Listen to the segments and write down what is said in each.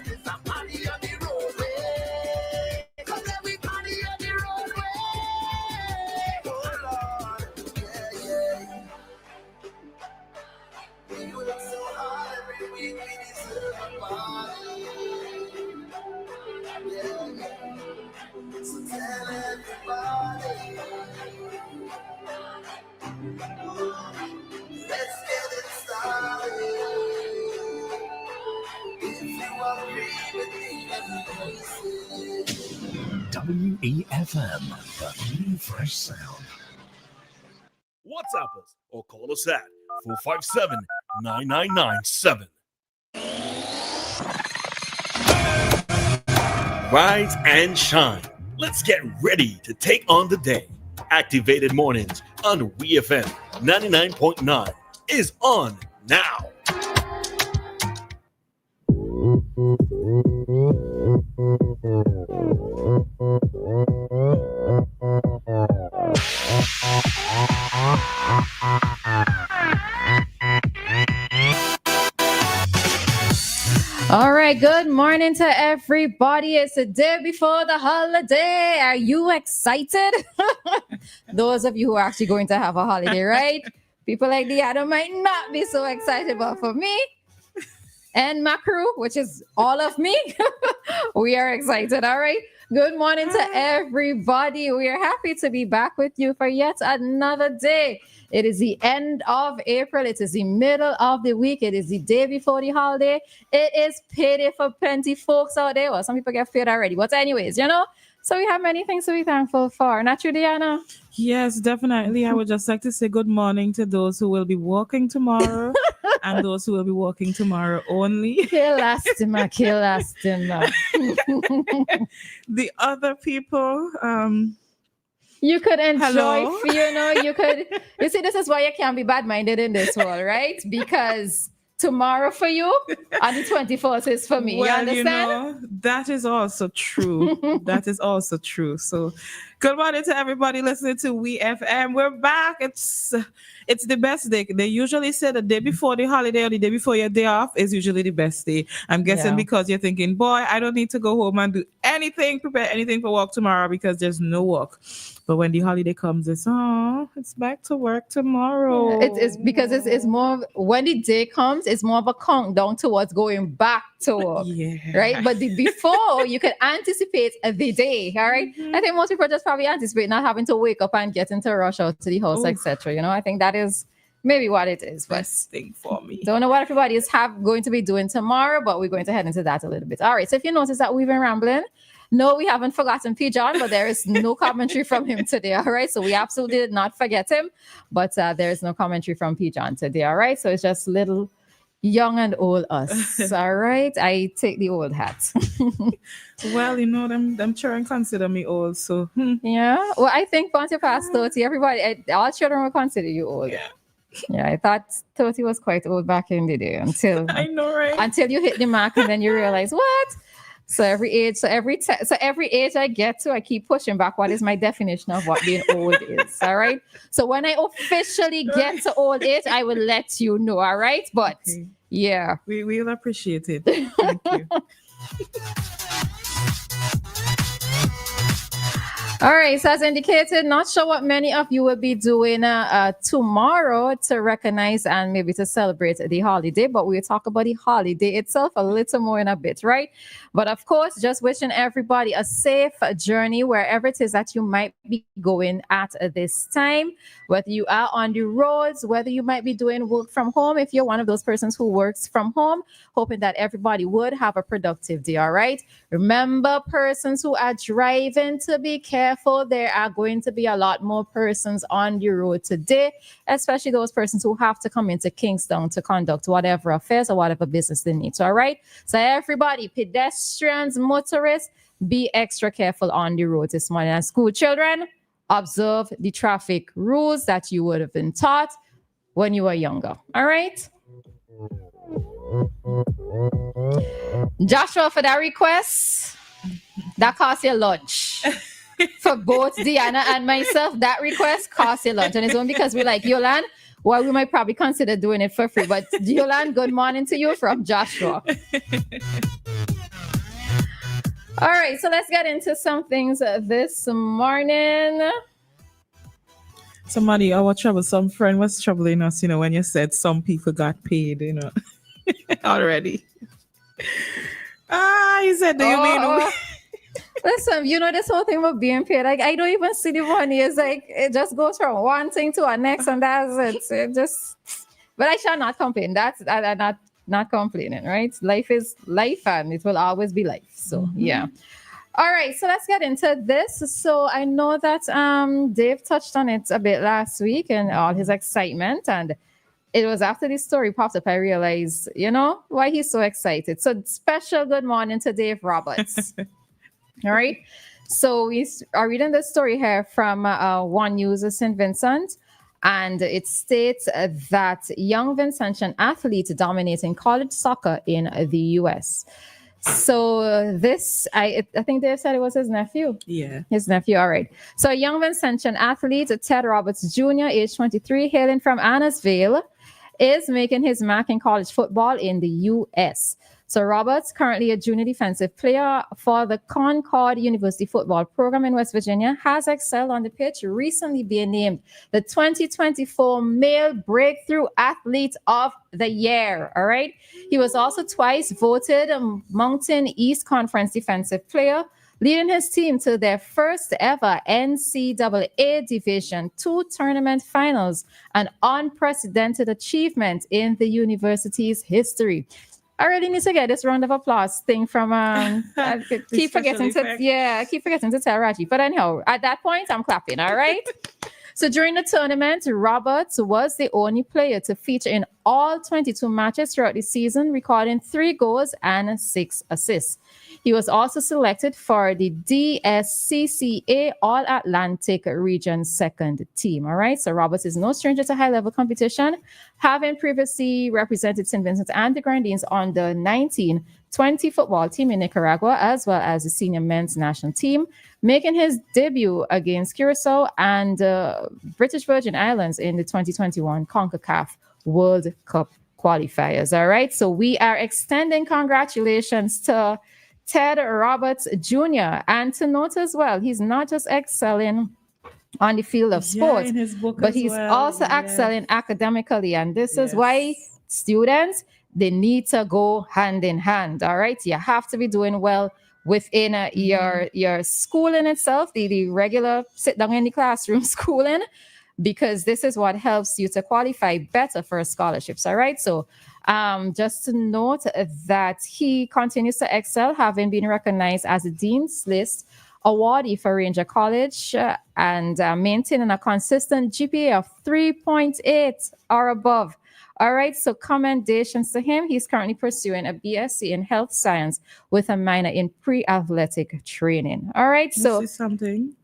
It's a party on the roadway. Come let me party on the roadway. Oh Lord, yeah. When you look so hard every week, we deserve a party. Yeah. So tell everybody. Let's get it started. If you agree with me, let me WEFM, the new fresh sound. WhatsApp us or call us at 457-9997. Rise and shine. Let's get ready to take on the day. Activated Mornings on WEFM 99.9 is on now. All right, good morning to everybody. It's the day before the holiday. Are you excited? Those of you who are actually going to have a holiday, right? People like Dianna might not be so excited, but for me and my crew, which is all of me, we are excited. All right. Good morning to everybody. We are happy to be back with you for yet another day. It is the end of April. It is the middle of the week. It is the day before the holiday. It is payday for plenty folks out there. Well, some people get paid already. But anyways, so we have many things to be thankful for. Not you, Dianna? Yes, definitely. I would just like to say good morning to those who will be working tomorrow and those who will be working tomorrow only. Kill asthma. The other people, you could enjoy, hello? you see, this is why you can't be bad-minded in this world, right? Because tomorrow for you and the 24th is for me. Well, you understand? that is also true. That is also true. So good morning to everybody listening to WEFM. We're back. It's the best day. They usually say the day before the holiday or the day before your day off is usually the best day. I'm guessing because you're thinking, boy, I don't need to go home and do anything, prepare anything for work tomorrow because there's no work. But when the holiday comes, it's back to work tomorrow. It's because it's more, when the day comes, it's more of a countdown towards going back to work. Yeah. Right? But before, you can anticipate the day, all right? Mm-hmm. I think most people just probably anticipate not having to wake up and get into a rush out to the house, etc. I think that is maybe what it is. But best thing for me. Don't know what everybody is going to be doing tomorrow, but we're going to head into that a little bit. All right. So if you notice that we've been rambling, no, we haven't forgotten P. John, but there is no commentary from him today. All right. So we absolutely did not forget him, but there is no commentary from P. John today. All right. So it's just little young and old us. All right. I take the old hat. Well, them children consider me old. So yeah. Well, I think once you pass 30, all children will consider you old. Yeah, I thought 30 was quite old back in the day until I know, right? Until you hit the mark and then you realize what? So every age I get to, I keep pushing back. What is my definition of what being old is? All right. So when I officially get to old age, I will let you know. All right. But yeah, we will appreciate it. Thank you. All right, so as indicated, not sure what many of you will be doing tomorrow to recognize and maybe to celebrate the holiday, but we'll talk about the holiday itself a little more in a bit, right? But of course, just wishing everybody a safe journey wherever it is that you might be going at this time, whether you are on the roads, whether you might be doing work from home. If you're one of those persons who works from home, hoping that everybody would have a productive day, all right? Remember, persons who are driving, to be careful. There are going to be a lot more persons on the road today, especially those persons who have to come into Kingston to conduct whatever affairs or whatever business they need. So, all right? So everybody, pedestrians, motorists, be extra careful on the road this morning. And school children, observe the traffic rules that you would have been taught when you were younger. All right? Joshua, for that request, that costs you lunch. For both Dianna and myself, that request costs you lunch. And it's only because we're like, Yolan, well, we might probably consider doing it for free. But Yolan, good morning to you from Joshua. All right, so let's get into some things this morning. Somebody, our troublesome friend was troubling us, when you said some people got paid, already. He said, do you mean? Listen, this whole thing about being paid, like I don't even see the money. It's like it just goes from one thing to the next, and that's it. But I shall not complain. I'm not complaining, right? Life is life, and it will always be life. So yeah. All right, so let's get into this. So I know that Dave touched on it a bit last week and all his excitement, and it was after this story popped up I realized, why he's so excited. So special good morning to Dave Roberts. All right. So we are reading the story here from One News St. Vincent, and it states that young Vincentian athlete dominating college soccer in the U.S. So this, I think Dave said it was his nephew. Yeah. His nephew. All right. So a young Vincentian athlete, Ted Roberts Jr., age 23, hailing from Annisville, is making his mark in college football in the U.S. So Roberts, currently a junior defensive player for the Concord University football program in West Virginia, has excelled on the pitch, recently being named the 2024 Male Breakthrough Athlete of the Year. All right. He was also twice voted Mountain East Conference Defensive Player, leading his team to their first ever NCAA Division II tournament finals, an unprecedented achievement in the university's history. I really need to get this round of applause thing from keep forgetting to tell Raji. But anyhow, at that point, I'm clapping. All right. So during the tournament, Roberts was the only player to feature in all 22 matches throughout the season, recording 3 goals and 6 assists. He was also selected for the DSCCA All-Atlantic Region second team. All right. So Roberts is no stranger to high-level competition, having previously represented St. Vincent and the Grenadines on the 1920 football team in Nicaragua, as well as the senior men's national team, making his debut against Curacao and British Virgin Islands in the 2021 CONCACAF World Cup qualifiers. All right. So we are extending congratulations to Ted Roberts Jr. And to note as well, he's not just excelling on the field of sports, but he's also excelling academically. And this is why students, they need to go hand in hand. All right. You have to be doing well within your schooling itself, the regular sit down in the classroom schooling, because this is what helps you to qualify better for scholarships. All right. So just to note that he continues to excel, having been recognized as a Dean's List awardee for Ranger College and maintaining a consistent GPA of 3.8 or above. All right, so commendations to him. He's currently pursuing a BSc in health science with a minor in pre-athletic training. All right, so this is something.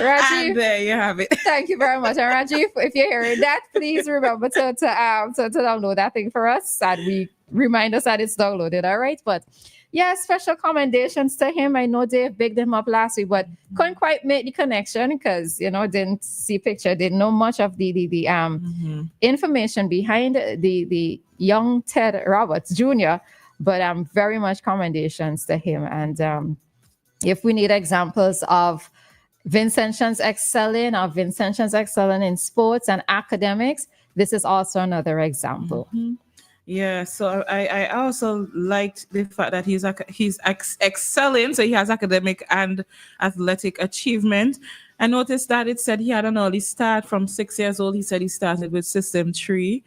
Raji, and there you have it. Thank you very much. And Raji, if you're hearing that, please remember to download that thing for us, and we remind us that it's downloaded. All right, but yeah, special commendations to him. I know Dave bigged him up last week, but couldn't quite make the connection because didn't see picture, didn't know much of the information behind the young Ted Roberts Jr. But very much commendations to him. And if we need examples of Vincentians excelling in sports and academics, this is also another example. Yeah, so I also liked the fact that he's excelling, so he has academic and athletic achievement. I noticed that it said he had an early start from 6 years old. He said he started with System 3.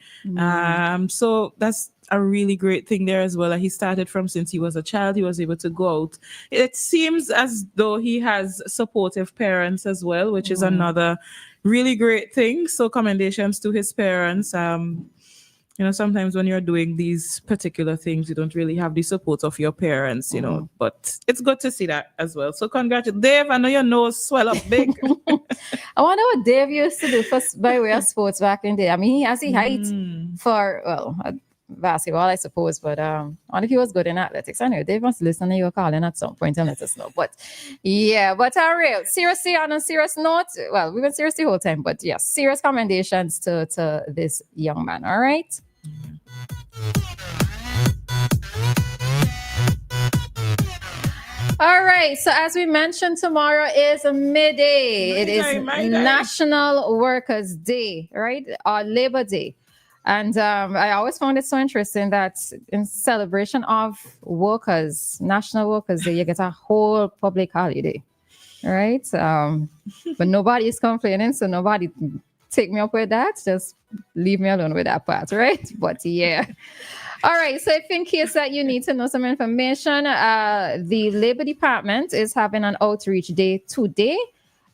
So that's a really great thing there as well. That he started from since he was a child. He was able to go out. It seems as though he has supportive parents as well, which is another really great thing. So commendations to his parents. Sometimes when you're doing these particular things, you don't really have the support of your parents, but it's good to see that as well. So congratulations. Dave, I know your nose swell up big. I wonder what Dave used to do by way of sports back in the day. I mean, he has the height for, basketball, I suppose, but I wonder if he was good in athletics. I know Dave must listen to you calling at some point and let us know. But yeah, but seriously, on a serious note, well, we've been serious the whole time, but yes, serious commendations to this young man. All right. All right. So as we mentioned, tomorrow is a midday. It is National Workers' Day, right? Or Labor Day. And I always found it so interesting that in celebration of workers, National Workers' Day, you get a whole public holiday, right? But nobody is complaining, so nobody take me up with that. Just leave me alone with that part, right? But yeah. All right. So if in case that you need to know some information, the Labor Department is having an outreach day today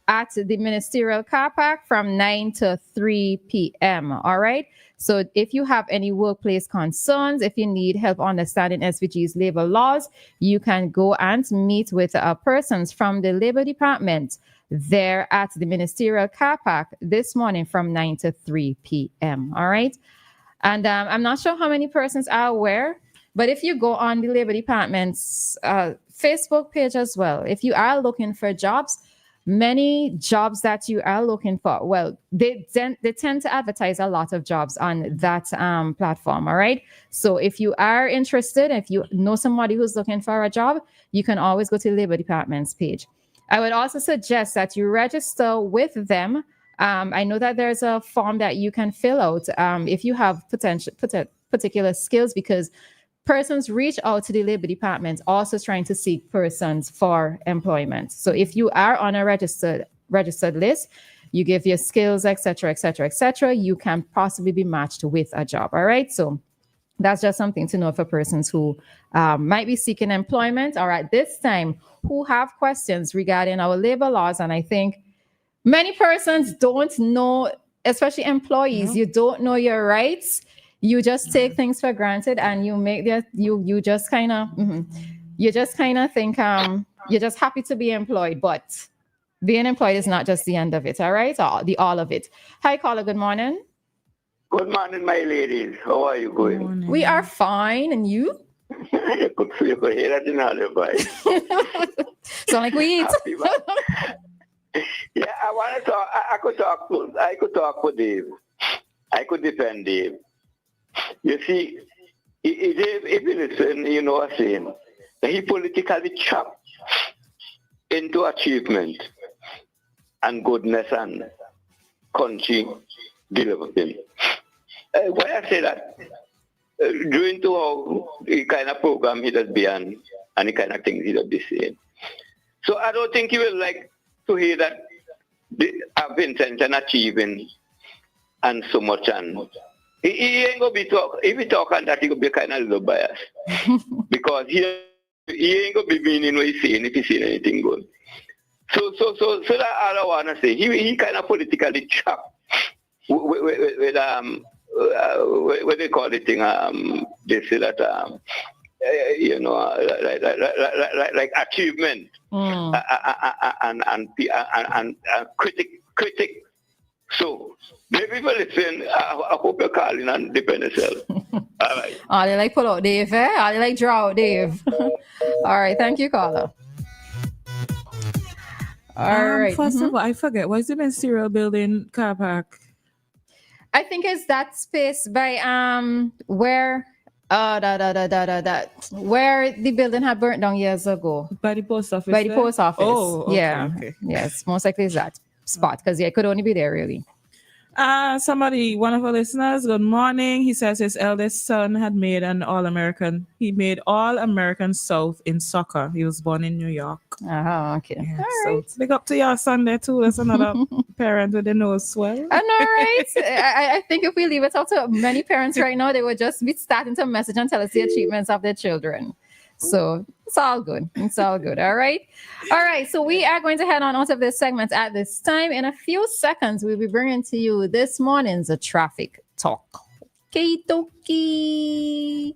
at the Ministerial Car Park from 9 to 3 p.m. All right. So if you have any workplace concerns, if you need help understanding SVG's labor laws, you can go and meet with persons from the Labor Department there at the Ministerial Car Park this morning from 9 to 3 p.m. All right. And I'm not sure how many persons are aware, but if you go on the Labor Department's Facebook page as well, if you are looking for jobs, many jobs that you are looking for, well, they tend to advertise a lot of jobs on that platform, all right? So if you are interested, if you know somebody who's looking for a job, you can always go to the Labor Department's page. I would also suggest that you register with them. I know that there's a form that you can fill out if you have particular skills, because persons reach out to the Labor Department also trying to seek persons for employment. So if you are on a registered list, you give your skills, etc., etc., etc., you can possibly be matched with a job. All right. So that's just something to know for persons who might be seeking employment or at this time who have questions regarding our labor laws. And I think many persons don't know, especially employees, you don't know your rights. You just take things for granted and you make that you just kind of think you're just happy to be employed, but being employed is not just the end of it, all right? Or the all of it. Hi, caller, good morning. Good morning, my ladies. How are you going? We are fine, and you? You could hear that in all your voice. Sound like we eat. Yeah, I want to talk. I could talk with Dave. I could defend Dave. You see, if you listen, you know what I'm saying. He politically chopped into achievement and goodness and country development. Why I say that? Due to how the kind of program he does be on and the kind of things he does be saying. So I don't think he will like to hear that Vincent and achieving and so much, and he ain't gonna be talk. If he talk on that, he gonna be kind of a little biased because he ain't gonna be meaning what he's saying if he's saying anything good. So that all I wanna say, he kind of politically chopped with what they call the thing. They say that like achievement and critic. So maybe people listen. I hope you're calling and defend yourself. All right. Oh, they like pull out Dave, eh? Oh, they like draw out Dave. All right, thank you, caller. All right. First of all, I forget. What's the Ministerial Building car park? I think it's that space by where where the building had burnt down years ago. By the post office. By the post office. Oh, okay, yeah. Okay. Yes, most likely it's that spot because it could only be there really. One of our listeners, good morning. He says his eldest son had made an All-American. He made All-American South in soccer. He was born in New York. Oh, okay. Yeah, All right. Big up to your son there too. That's another parent with the nose swell. I know, right? I think if we leave it up to many parents right now, they would just be starting to message and tell us the achievements of their children. So it's all good. It's all good. All right. All right. So we are going to head on out of this segment at this time. In a few seconds, we'll be bringing to you this morning's traffic talk. Okay, dokie.